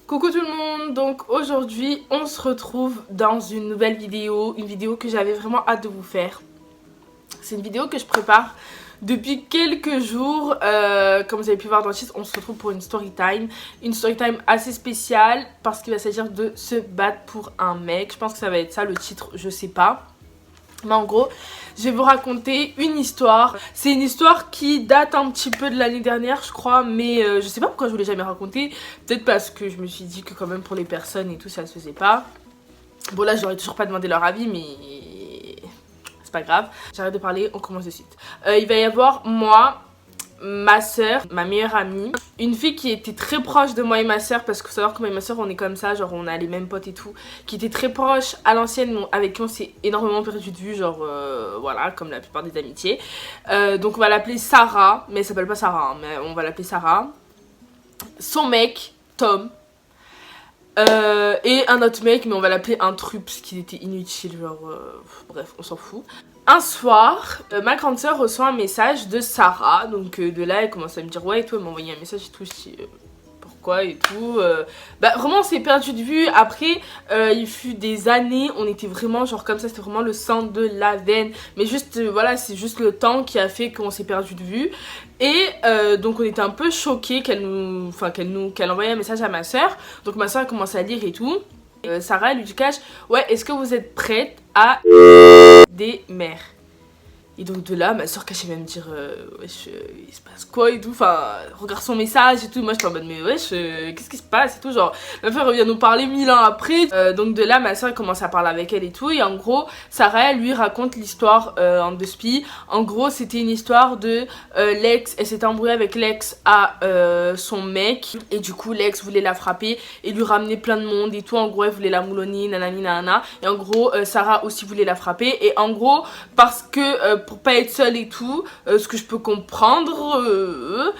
Coucou tout le monde, donc aujourd'hui on se retrouve dans une nouvelle vidéo, une vidéo que j'avais vraiment hâte de vous faire. C'est une vidéo que je prépare depuis quelques jours, comme vous avez pu voir dans le titre, on se retrouve pour une story time assez spéciale parce qu'il va s'agir de se battre pour un mec. Je pense que ça va être ça le titre, je sais pas. Mais en gros, je vais vous raconter une histoire. C'est une histoire qui date un petit peu de l'année dernière, je crois. Mais je sais pas pourquoi je vous l'ai jamais racontée. Peut-être parce que je me suis dit que quand même pour les personnes et tout, ça se faisait pas. Bon là, je leur ai toujours pas demandé leur avis, mais c'est pas grave. J'arrête de parler, on commence de suite. Il va y avoir moi, ma soeur, ma meilleure amie, une fille qui était très proche de moi et ma soeur, parce qu'il faut savoir que moi et ma soeur on est comme ça, genre on a les mêmes potes et tout, qui était très proche à l'ancienne, avec qui on s'est énormément perdu de vue, genre voilà, comme la plupart des amitiés. Donc on va l'appeler Sarah, mais elle s'appelle pas Sarah, hein, mais on va l'appeler Sarah. Son mec, Tom. Et un autre mec, mais on va l'appeler un truc parce qu'il était inutile, genre bref, on s'en fout. Un soir, ma grande soeur reçoit un message de Sarah, donc de là elle commence à me dire ouais et tout, elle m'a envoyé un message et tout, je dis pourquoi et tout. Bah vraiment on s'est perdu de vue, après il fut des années, on était vraiment genre comme ça, c'était vraiment le sang de la veine, mais juste voilà, c'est juste le temps qui a fait qu'on s'est perdu de vue. Et donc on était un peu choqués qu'elle envoyait un message à ma soeur, donc ma soeur a commencé à lire et tout. Sarah elle lui dit cache, ouais est-ce que vous êtes prête à des mères? Et donc de là, ma soeur cachait même dire wesh, il se passe quoi et tout, enfin, regarde son message et tout, moi j'étais en mode mais wesh, qu'est-ce qui se passe et tout, genre, ma soeur revient nous parler 1000 ans après, donc de là, ma soeur commence à parler avec elle et tout, et en gros, Sarah, elle lui raconte l'histoire en deux spies. En gros, c'était une histoire de l'ex, elle s'était embrouillée avec l'ex à son mec, et du coup, l'ex voulait la frapper et lui ramener plein de monde et tout, en gros, elle voulait la moulonner, nanani nanana, et en gros, Sarah aussi voulait la frapper, et en gros, parce que pour pas être seule et tout, ce que je peux comprendre,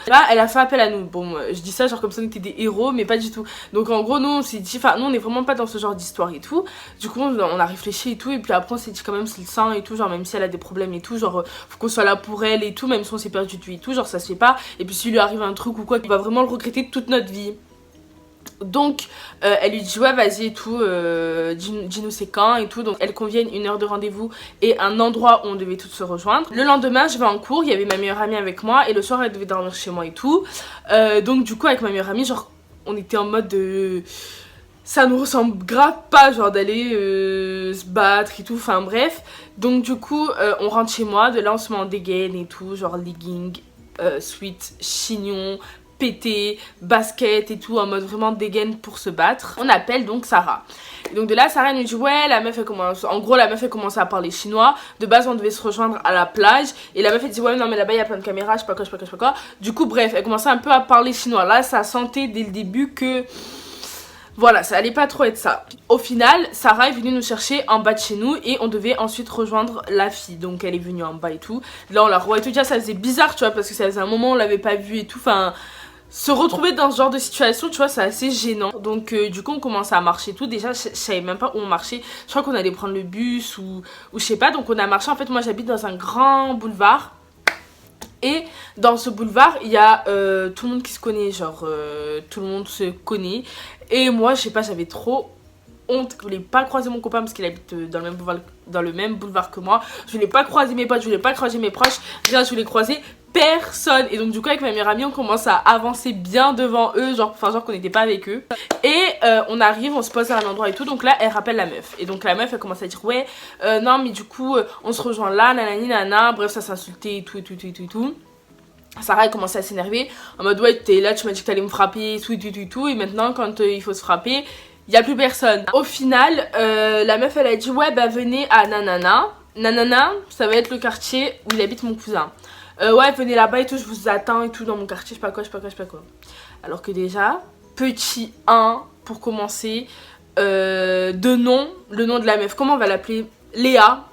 là elle a fait appel à nous. Bon, je dis ça genre comme ça on était des héros, mais pas du tout. Donc en gros nous on s'est dit, enfin nous on est vraiment pas dans ce genre d'histoire et tout. Du coup on a réfléchi et tout, et puis après on s'est dit quand même c'est le sang et tout, genre même si elle a des problèmes et tout, genre faut qu'on soit là pour elle et tout, même si on s'est perdu de vue et tout, genre ça se fait pas. Et puis s'il lui arrive un truc ou quoi, on va vraiment le regretter toute notre vie. Donc elle lui dit ouais vas-y et tout, dis-nous c'est quand et tout. Donc elles conviennent une heure de rendez-vous et un endroit où on devait toutes se rejoindre. Le lendemain je vais en cours, il y avait ma meilleure amie avec moi, et le soir elle devait dormir chez moi et tout. Donc du coup avec ma meilleure amie, genre on était en mode ça nous ressemble grave pas genre d'aller se battre et tout, enfin bref. Donc du coup on rentre chez moi, de là on se met en dégaine et tout, genre legging, sweat, chignon, pété, basket et tout, en mode vraiment dégaine pour se battre. On appelle donc Sarah. Et donc de là, Sarah nous dit ouais, la meuf elle commence, en gros la meuf elle commence à parler chinois. De base on devait se rejoindre à la plage, et la meuf elle dit ouais non mais là-bas il y a plein de caméras, je sais pas quoi, je sais pas quoi, je sais pas quoi. Du coup bref, elle commençait un peu à parler chinois. Là ça sentait dès le début que voilà, ça allait pas trop être ça. Au final, Sarah est venue nous chercher en bas de chez nous, et on devait ensuite rejoindre la fille. Donc elle est venue en bas et tout. Là on la revoit et tout, déjà ça faisait bizarre tu vois, parce que ça faisait un moment on l'avait pas vue et tout, enfin se retrouver dans ce genre de situation, tu vois, c'est assez gênant. Donc du coup on commence à marcher et tout. Déjà je savais même pas où on marchait, je crois qu'on allait prendre le bus ou je sais pas. Donc on a marché, en fait moi j'habite dans un grand boulevard, et dans ce boulevard il y a tout le monde qui se connaît, genre tout le monde se connaît. Et moi je sais pas, j'avais trop honte, je voulais pas croiser mon copain parce qu'il habite dans le même boulevard que moi. Je voulais pas croiser mes potes, je voulais pas croiser mes proches, rien, je voulais croiser personne. Et donc du coup avec ma meilleure amie on commence à avancer bien devant eux, genre qu'on n'était pas avec eux. Et on arrive, on se pose à un endroit et tout. Donc là elle rappelle la meuf, et donc la meuf elle commence à dire ouais non mais du coup on se rejoint là, nanani nana. Bref ça s'insultait et tout et tout et tout et tout. Sarah elle commençait à s'énerver en mode ouais t'es là, tu m'as dit que t'allais me frapper et tout et tout et tout, et maintenant quand il faut se frapper il y a plus personne. Au final la meuf elle a dit ouais bah venez à nanana. Nanana ça va être le quartier où il habite mon cousin. Ouais venez là-bas et tout, je vous attends et tout dans mon quartier, je sais pas quoi, je sais pas quoi, je sais pas quoi. Alors que déjà petit 1 pour commencer, le nom de la meuf, comment on va l'appeler? Léa.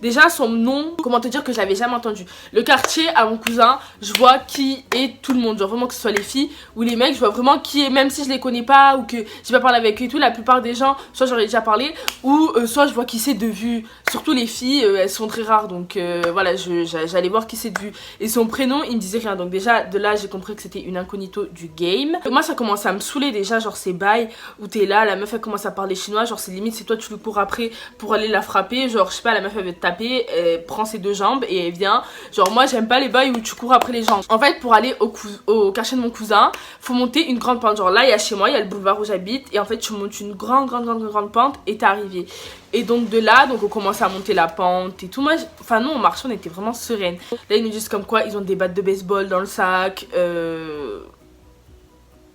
déjà son nom, comment te dire que je l'avais jamais entendu. Le quartier à mon cousin, je vois qui est tout le monde, genre vraiment que ce soit les filles ou les mecs, je vois vraiment qui est, même si je les connais pas ou que j'ai pas parlé avec eux et tout, la plupart des gens, soit j'aurais déjà parlé ou soit je vois qui c'est de vue. Surtout les filles, elles sont très rares, donc voilà, j'allais voir qui c'est de vue. Et son prénom, il me disait rien, donc déjà de là j'ai compris que c'était une incognito du game. Moi ça commence à me saouler déjà, genre ces bails où t'es là, la meuf elle commence à parler chinois, genre c'est limite c'est toi tu lui cours après pour aller la frapper, genre je sais pas, la meuf elle veut te taper, elle prend ses deux jambes et elle vient. Genre moi j'aime pas les bails où tu cours après les gens. En fait pour aller au quartier de mon cousin, faut monter une grande pente, genre là il y a chez moi, il y a le boulevard où j'habite et en fait tu montes une grande pente et t'es arrivé. Et donc de là, donc on commence à monter la pente et tout. Moi, enfin nous on marchait, on était vraiment sereines. Là ils nous disent comme quoi ils ont des battes de baseball dans le sac.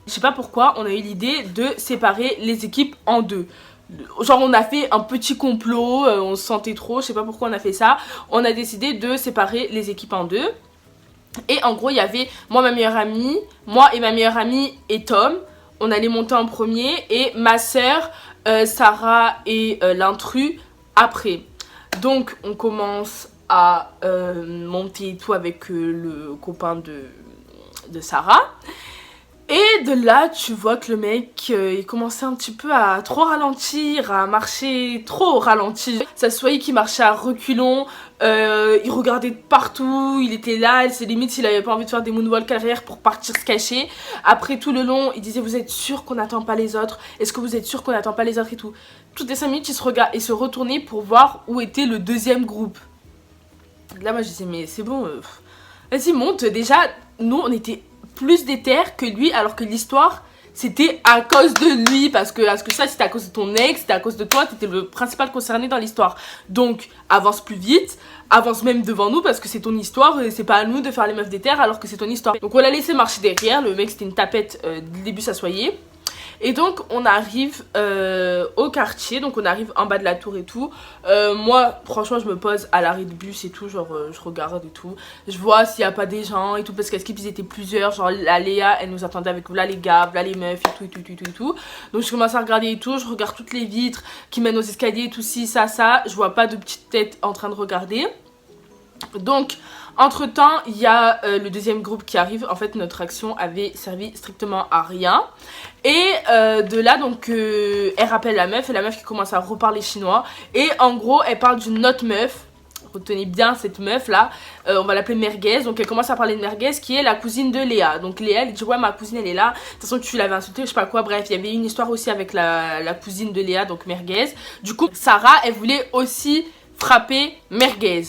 Je sais pas pourquoi on a eu l'idée de séparer les équipes en deux. Genre on a fait un petit complot, on se sentait trop, je sais pas pourquoi on a fait ça. On a décidé de séparer les équipes en deux. Et en gros il y avait moi et ma meilleure amie et Tom. On allait monter en premier et ma soeur, Sarah et l'intrus après. Donc on commence à monter et tout avec le copain de Sarah. Et de là, tu vois que le mec, il commençait un petit peu à trop ralentir, à marcher trop au ralenti. Ça se voyait qu'il marchait à reculons, il regardait partout, il était là, c'est limite s'il avait pas envie de faire des moonwalks arrière pour partir se cacher. Après tout le long, il disait vous êtes sûr qu'on n'attend pas les autres? Est-ce que vous êtes sûr qu'on n'attend pas les autres et tout? Toutes les 5 minutes, il se retournait pour voir où était le deuxième groupe. Là, moi je disais mais c'est bon, vas-y monte. Déjà, nous on était plus déter que lui, alors que l'histoire c'était à cause de lui, parce que ça c'était à cause de ton ex, c'était à cause de toi, t'étais le principal concerné dans l'histoire. Donc avance plus vite, avance même devant nous parce que c'est ton histoire et c'est pas à nous de faire les meufs déter alors que c'est ton histoire. Donc on l'a laissé marcher derrière, le mec c'était une tapette du début s'assoyait. Et donc on arrive au quartier, donc on arrive en bas de la tour et tout. Moi franchement je me pose à l'arrêt de bus et tout, genre je regarde et tout. Je vois s'il n'y a pas des gens et tout, parce qu'à ce qu'ils étaient plusieurs, genre la Léa elle nous attendait avec là les gars, là les meufs et tout. Donc je commence à regarder et tout, je regarde toutes les vitres qui mènent aux escaliers et tout, ci, ça, je vois pas de petites têtes en train de regarder. Donc entre temps il y a le deuxième groupe qui arrive. En fait notre action avait servi strictement à rien. Et de là donc elle rappelle la meuf, et la meuf qui commence à reparler chinois. Et en gros elle parle d'une autre meuf. Retenez bien cette meuf là, on va l'appeler Merguez. Donc elle commence à parler de Merguez qui est la cousine de Léa. Donc Léa elle dit ouais ma cousine elle est là, de toute façon tu l'avais insultée, je sais pas quoi. Bref il y avait une histoire aussi avec la cousine de Léa, donc Merguez. Du coup Sarah elle voulait aussi frapper Merguez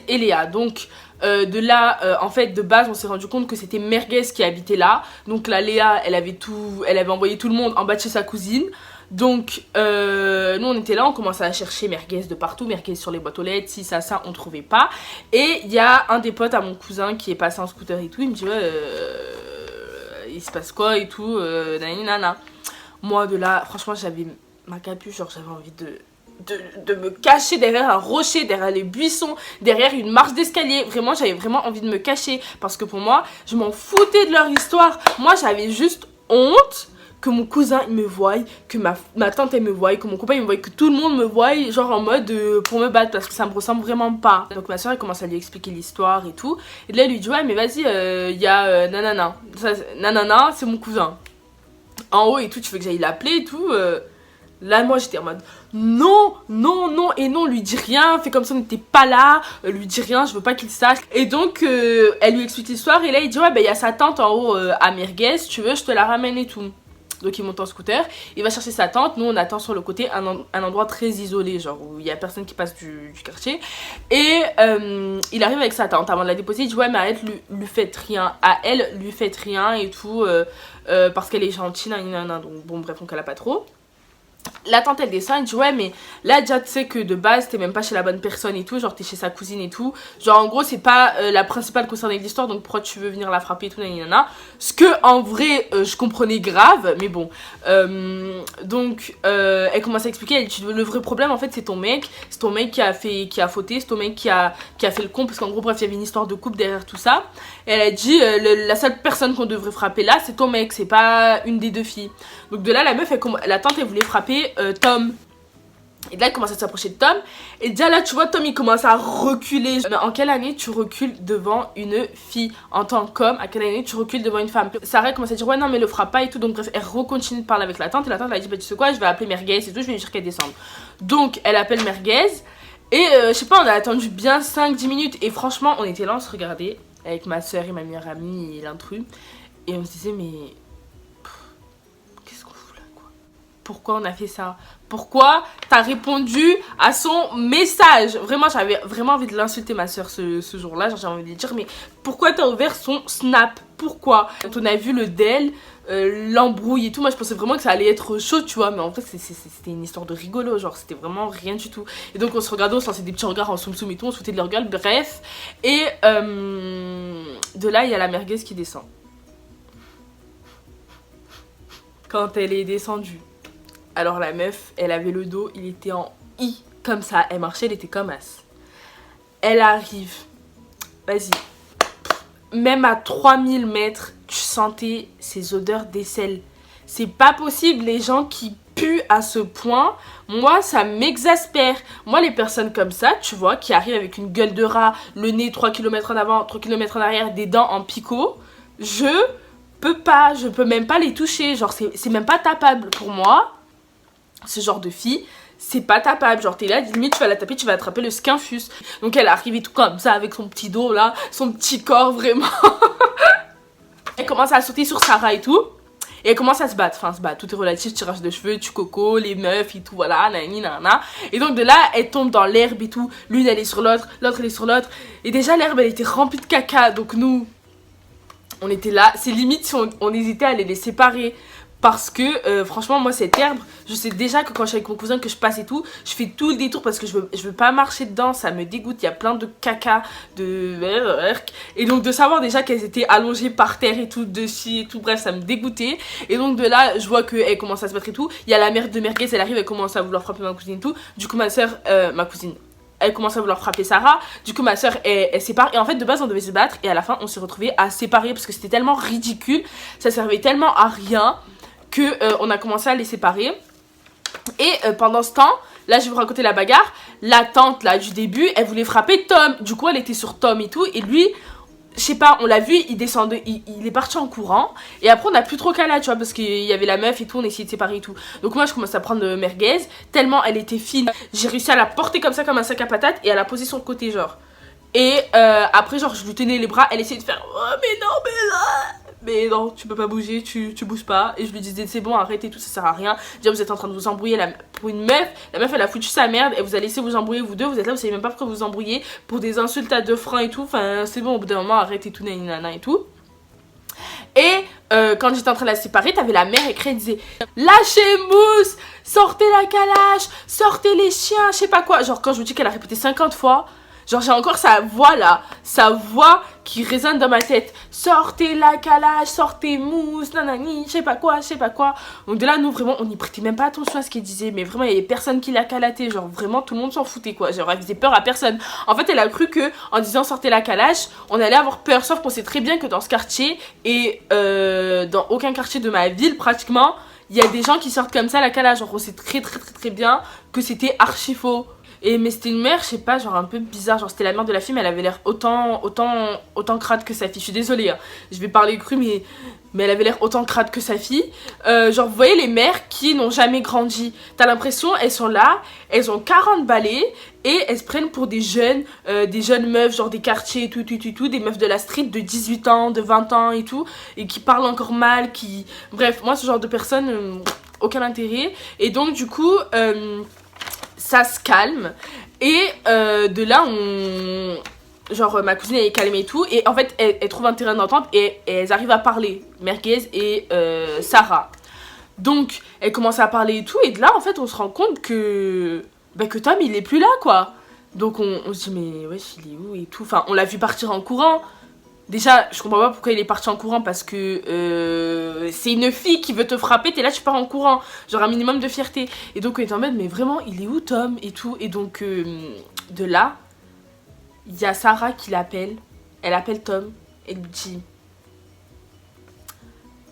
et Léa. Donc de là en fait de base on s'est rendu compte que c'était Merguez qui habitait là. Donc la Léa elle avait envoyé tout le monde en bas de chez sa cousine. Donc nous on était là, on commençait à chercher Merguez de partout, Merguez sur les boîtes aux lettres, si ça on trouvait pas. Et il y a un des potes à mon cousin qui est passé en scooter et tout, il me dit ouais il se passe quoi et tout, nana. Moi de là franchement j'avais ma capuche, genre j'avais envie de me cacher derrière un rocher, derrière les buissons, derrière une marche d'escalier. Vraiment j'avais vraiment envie de me cacher, parce que pour moi je m'en foutais de leur histoire. Moi j'avais juste honte que mon cousin il me voie, que ma tante elle me voie, que mon copain il me voie, que tout le monde me voie, genre en mode pour me battre, parce que ça me ressemble vraiment pas. Donc ma soeur elle commence à lui expliquer l'histoire et tout, et là elle lui dit ouais mais vas-y il y a nanana, nanana c'est mon cousin en haut et tout, tu veux que j'aille l'appeler et tout. Là moi j'étais en mode non, lui dis rien, fais comme si on n'était pas là, lui dis rien, je veux pas qu'il sache. Et donc elle lui explique l'histoire, et là il dit ouais bah il y a sa tante en haut à Merguez, si tu veux je te la ramène et tout. Donc il monte en scooter, il va chercher sa tante, nous on attend sur le côté un endroit très isolé, genre où il y a personne qui passe du quartier. Et il arrive avec sa tante, avant de la déposer il dit ouais mais arrête, lui faites rien, à elle lui faites rien et tout, parce qu'elle est gentille, donc bon bref donc elle a pas trop. La tante elle descend, elle dit ouais mais là déjà tu sais que de base t'es même pas chez la bonne personne et tout, genre t'es chez sa cousine et tout, genre en gros c'est pas la principale concernée de l'histoire, donc pourquoi tu veux venir la frapper et tout, nanana. Ce que en vrai je comprenais grave, mais bon donc elle commence à expliquer, elle dit le vrai problème en fait c'est ton mec qui a fauté, c'est ton mec qui a fait le con, parce qu'en gros bref il y avait une histoire de couple derrière tout ça. Et elle a dit la seule personne qu'on devrait frapper là c'est ton mec, c'est pas une des deux filles. Donc de là la meuf la tante elle voulait frapper Tom. Et là, il commence à s'approcher de Tom. Et déjà là, tu vois, Tom, il commence à reculer. Mais en quelle année tu recules devant une fille en tant qu'homme? À quelle année tu recules devant une femme? Sarah commence à dire, ouais, non, mais le fera pas et tout. Donc, bref, elle recontinue de parler avec la tante. Et la tante, elle a dit, bah, tu sais quoi, je vais appeler Merguez et tout. Je vais lui dire qu'elle descende. Donc, elle appelle Merguez. Et je sais pas, on a attendu bien 5-10 minutes. Et franchement, on était là, on se regardait avec ma soeur et ma meilleure amie et l'intrus. Et on se disait, mais qu'est-ce qu'on fout là, quoi? Pourquoi on a fait ça? Pourquoi t'as répondu à son message? Vraiment, j'avais vraiment envie de l'insulter, ma soeur, ce jour-là. J'avais envie de lui dire, mais pourquoi t'as ouvert son snap? Pourquoi? Quand on a vu le DEL, l'embrouille et tout, moi je pensais vraiment que ça allait être chaud, tu vois. Mais en fait, c'était une histoire de rigolo, genre, c'était vraiment rien du tout. Et donc, on se regardait, on se lançait des petits regards en soum-soum et tout, on se foutait de leur gueule, bref. Et de là, il y a la merguez qui descend. Quand elle est descendue, alors la meuf, elle avait le dos, il était en I, comme ça. Elle marchait, elle était comme as. Elle arrive. Vas-y. Même à 3000 mètres, tu sentais ces odeurs d'aisselle. C'est pas possible, les gens qui puent à ce point. Moi, ça m'exaspère. Moi, les personnes comme ça, tu vois, qui arrivent avec une gueule de rat, le nez 3 km en avant, 3 km en arrière, des dents en picot, je peux même pas les toucher. Genre, c'est même pas tapable pour moi. Ce genre de fille, c'est pas tapable. Genre, t'es là, limite, tu vas la taper, tu vas attraper le squinfus. Donc, elle arrive et tout comme ça, avec son petit dos là, son petit corps, vraiment. Elle commence à sauter sur Sarah et tout. Et elle commence à se battre. Enfin, se battre, tout est relatif, tirage de cheveux, tu coco, les meufs et tout, voilà, nani, nana. Et donc, de là, elle tombe dans l'herbe et tout. L'une, elle est sur l'autre, l'autre, elle est sur l'autre. Et déjà, l'herbe, elle était remplie de caca. Donc, nous, on était là. C'est limite si on hésitait à les séparer. Parce que franchement, moi, cette herbe, je sais déjà que quand je suis avec mon cousin, que je passe et tout, je fais tout le détour parce que je veux pas marcher dedans, ça me dégoûte. Il y a plein de caca, et donc de savoir déjà qu'elles étaient allongées par terre et tout, dessus et tout, bref, ça me dégoûtait. Et donc de là, je vois qu'elle commence à se battre et tout. Il y a la mère de merguez, elle arrive, elle commence à vouloir frapper ma cousine et tout. Du coup, ma soeur, ma cousine, elle commence à vouloir frapper Sarah. Du coup, ma soeur, elle sépare. Et en fait, de base, on devait se battre. Et à la fin, on s'est retrouvés à séparer parce que c'était tellement ridicule. Ça servait tellement à rien que on a commencé à les séparer. Et pendant ce temps, là, je vais vous raconter la bagarre. La tante, là, du début, elle voulait frapper Tom. Du coup, elle était sur Tom et tout. Et lui, je sais pas, on l'a vu, il descendait, il est parti en courant. Et après, on a plus trop qu'à là, tu vois, parce qu'il y avait la meuf et tout, on essayait de séparer et tout. Donc moi, je commence à prendre merguez, tellement elle était fine. J'ai réussi à la porter comme ça, comme un sac à patates, et à la poser sur le côté, genre. Et après, genre, je lui tenais les bras, elle essayait de faire, oh, mais non, mais non, tu peux pas bouger, tu bouges pas. Et je lui disais, c'est bon, arrêtez tout, ça sert à rien. Déjà, vous êtes en train de vous embrouiller pour une meuf. La meuf, elle a foutu sa merde et vous a laissé vous embrouiller, vous deux. Vous êtes là, vous savez même pas pourquoi vous embrouillez pour des insultes à 2 francs et tout. Enfin, c'est bon, au bout d'un moment, arrêtez tout, nanana et tout. Et quand j'étais en train de la séparer, t'avais la mère écrite, elle disait, lâchez Mousse, sortez la calache, sortez les chiens, je sais pas quoi. Genre, quand je vous dis qu'elle a répété 50 fois. Genre, j'ai encore sa voix là, sa voix qui résonne dans ma tête. Sortez la calage, sortez Mousse, nanani, je sais pas quoi, je sais pas quoi. Donc de là, nous, vraiment, on n'y prêtait même pas attention à ce qu'elle disait. Mais vraiment, il y avait personne qui l'a calaté. Genre, vraiment, tout le monde s'en foutait, quoi. Genre, elle faisait peur à personne. En fait, elle a cru que en disant sortez la calage, on allait avoir peur. Sauf qu'on sait très bien que dans ce quartier, et dans aucun quartier de ma ville, pratiquement, il y a des gens qui sortent comme ça la calage. Genre, on sait très bien que c'était archi faux. Mais c'était une mère, je sais pas, genre un peu bizarre. Genre, c'était la mère de la fille, mais elle avait l'air autant crade que sa fille. Je suis désolée, hein. Je vais parler cru, mais elle avait l'air autant crade que sa fille. Genre, vous voyez les mères qui n'ont jamais grandi. T'as l'impression, elles sont là, elles ont 40 balais et elles se prennent pour des jeunes meufs, genre des quartiers et tout, des meufs de la street de 18 ans, de 20 ans et tout, et qui parlent encore mal, qui... Bref, moi, ce genre de personnes, aucun intérêt. Et donc, du coup... ça se calme et de là genre ma cousine elle est calmée et tout et en fait elle trouve un terrain d'entente et elles arrivent à parler, merguez et Sarah. Donc elle commence à parler et tout et de là en fait on se rend compte que Tom il est plus là quoi. Donc on se dit mais wesh il est où et tout, enfin on l'a vu partir en courant. Déjà, je comprends pas pourquoi il est parti en courant parce que c'est une fille qui veut te frapper, t'es là, tu pars en courant. Genre un minimum de fierté. Et donc on est en mode, mais vraiment, il est où Tom et tout. Et donc de là, il y a Sarah qui l'appelle. Elle appelle Tom. Elle lui dit,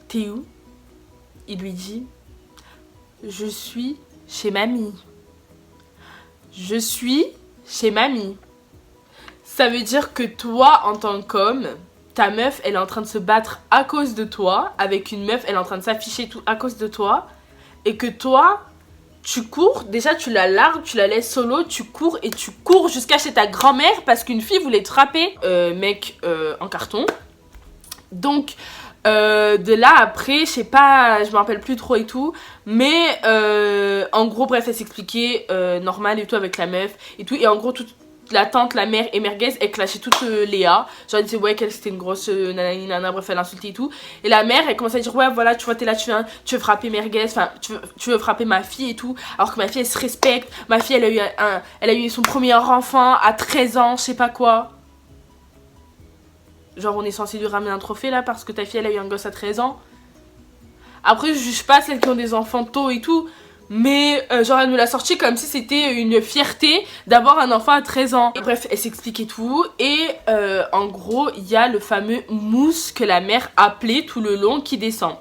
t'es où? Il lui dit, je suis chez mamie. je suis chez mamie. Ça veut dire que toi, en tant qu'homme, ta meuf, elle est en train de se battre à cause de toi, avec une meuf, elle est en train de s'afficher tout à cause de toi, et que toi, tu cours, déjà tu la largues, tu la laisses solo, tu cours et tu cours jusqu'à chez ta grand-mère parce qu'une fille voulait te frapper, mec, en carton. Donc, de là après, je sais pas, je me rappelle plus trop et tout, mais en gros, bref, elle s'expliquait normal et tout avec la meuf et tout, et en gros, toute la tante, la mère et merguez, elle clashait toute Léa. Genre, elle disait, ouais, qu'elle c'était une grosse nanani nana, bref, elle insultait et tout. Et la mère, elle commençait à dire, ouais, voilà, tu vois, t'es là, tu veux frapper merguez, enfin, tu veux frapper ma fille et tout. Alors que ma fille, elle se respecte. Ma fille, elle a eu son premier enfant à 13 ans, je sais pas quoi. Genre, on est censé lui ramener un trophée là parce que ta fille, elle a eu un gosse à 13 ans. Après, je juge pas celles qui ont des enfants tôt et tout. Mais genre elle nous l'a sorti comme si c'était une fierté d'avoir un enfant à 13 ans. Et bref, elle s'expliquait tout. Et en gros, il y a le fameux mousse que la mère appelait tout le long qui descend.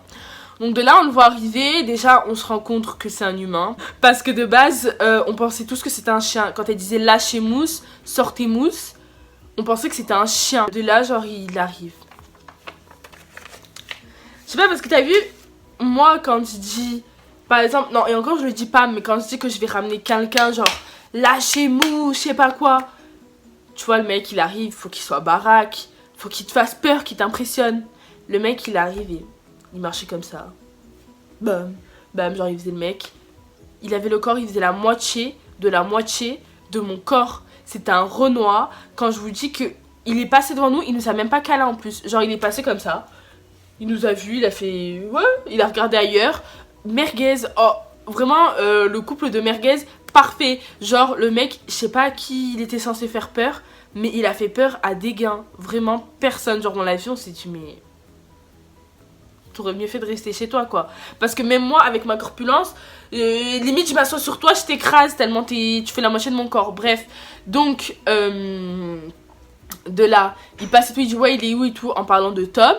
Donc de là, on le voit arriver. Déjà, on se rend compte que c'est un humain. Parce que de base, on pensait tous que c'était un chien. Quand elle disait lâchez mousse, sortez mousse, on pensait que c'était un chien. De là, genre, il arrive. Je sais pas, parce que t'as vu, moi, quand je dis... Par exemple, non, et encore je le dis pas, mais quand je dis que je vais ramener quelqu'un, genre, lâchez-moi, je sais pas quoi. Tu vois, le mec, il arrive, faut qu'il soit baraque, faut qu'il te fasse peur, qu'il t'impressionne. Le mec, il arrive et il marchait comme ça. Bam, bam, genre, il faisait le mec. Il avait le corps, il faisait la moitié de mon corps. C'était un Renoir. Quand je vous dis que il est passé devant nous, il nous a même pas câlin en plus. Genre, il est passé comme ça. Il nous a vus, il a fait... Ouais, il a regardé ailleurs. Merguez, oh, vraiment le couple de merguez, parfait. Genre le mec, je sais pas à qui il était censé faire peur, mais il a fait peur à des gains. Vraiment personne. Genre dans l'avion, on s'est dit mais... T'aurais mieux fait de rester chez toi quoi. Parce que même moi avec ma corpulence, limite je m'assois sur toi, je t'écrase tellement tu fais la moitié de mon corps. Bref, donc de là, il passe et tout, il dit ouais il est où et tout en parlant de Tom.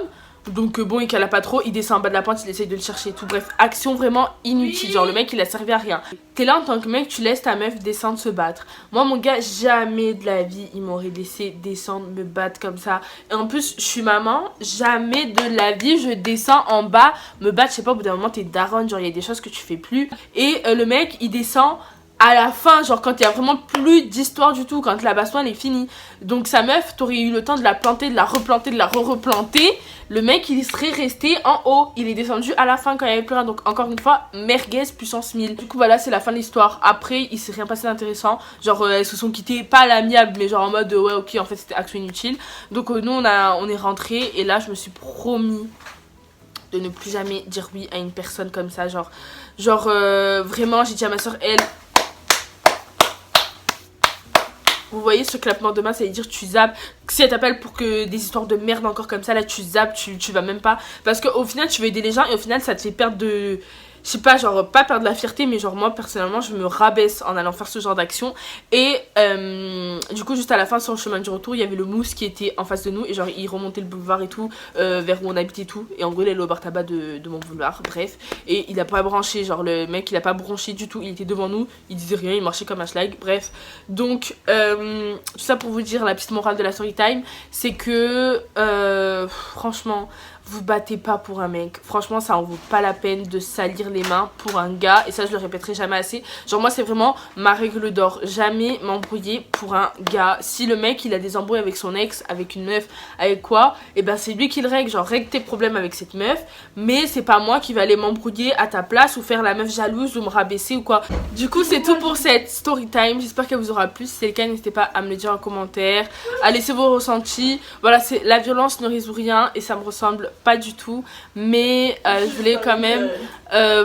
Donc bon, il cala pas trop, il descend en bas de la pente, il essaye de le chercher et tout. Bref, action vraiment inutile, genre le mec il a servi à rien. T'es là en tant que mec, tu laisses ta meuf descendre se battre. Moi mon gars, jamais de la vie il m'aurait laissé descendre me battre comme ça. Et en plus, je suis maman, jamais de la vie je descends en bas me battre. Je sais pas, au bout d'un moment t'es daronne, genre il y a des choses que tu fais plus. Et le mec il descend à la fin, genre quand il y a vraiment plus d'histoire du tout, quand la baston elle est finie. Donc sa meuf, t'aurais eu le temps de la planter, de la replanter, de la replanter. Le mec il serait resté en haut. Il est descendu à la fin quand il y avait plus rien. Donc encore une fois, merguez puissance 1000. Du coup voilà, c'est la fin de l'histoire. Après il s'est rien passé d'intéressant. Genre elles se sont quittées, pas à l'amiable, mais genre en mode ouais ok en fait c'était action inutile. Donc nous on est rentrés. Et là je me suis promis de ne plus jamais dire oui à une personne comme ça. Genre vraiment j'ai dit à ma soeur, elle... Vous voyez ce clapement de main, ça veut dire tu zappes. Si elle t'appelle pour que des histoires de merde encore comme ça, là tu zappes, tu vas même pas. Parce qu'au final tu veux aider les gens et au final ça te fait perdre de... Je sais pas, genre pas perdre la fierté, mais genre moi personnellement je me rabaisse en allant faire ce genre d'action. Et du coup juste à la fin sur le chemin du retour, il y avait le mousse qui était en face de nous. Et genre il remontait le boulevard et tout, vers où on habitait et tout. Et en gros il allait au bar tabac de mon boulevard, bref. Et il a pas branché, genre le mec il a pas bronché du tout. Il était devant nous, il disait rien, il marchait comme un schlag, bref. Donc tout ça pour vous dire la petite morale de la story time, c'est que franchement... Vous battez pas pour un mec. Franchement, ça en vaut pas la peine de salir les mains pour un gars. Et ça, je le répéterai jamais assez. Genre, moi, c'est vraiment ma règle d'or. Jamais m'embrouiller pour un gars. Si le mec, il a des embrouilles avec son ex, avec une meuf, avec quoi, et ben c'est lui qui le règle. Genre, règle tes problèmes avec cette meuf. Mais c'est pas moi qui va aller m'embrouiller à ta place ou faire la meuf jalouse ou me rabaisser ou quoi. Du coup, c'est tout pour cette story time. J'espère qu'elle vous aura plu. Si c'est le cas, n'hésitez pas à me le dire en commentaire, à laisser vos ressentis. Voilà, c'est la violence ne résout rien et ça me ressemble pas du tout, mais je voulais quand même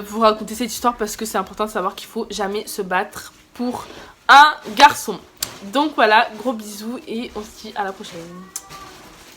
vous raconter cette histoire parce que c'est important de savoir qu'il faut jamais se battre pour un garçon. Donc voilà, gros bisous et on se dit à la prochaine.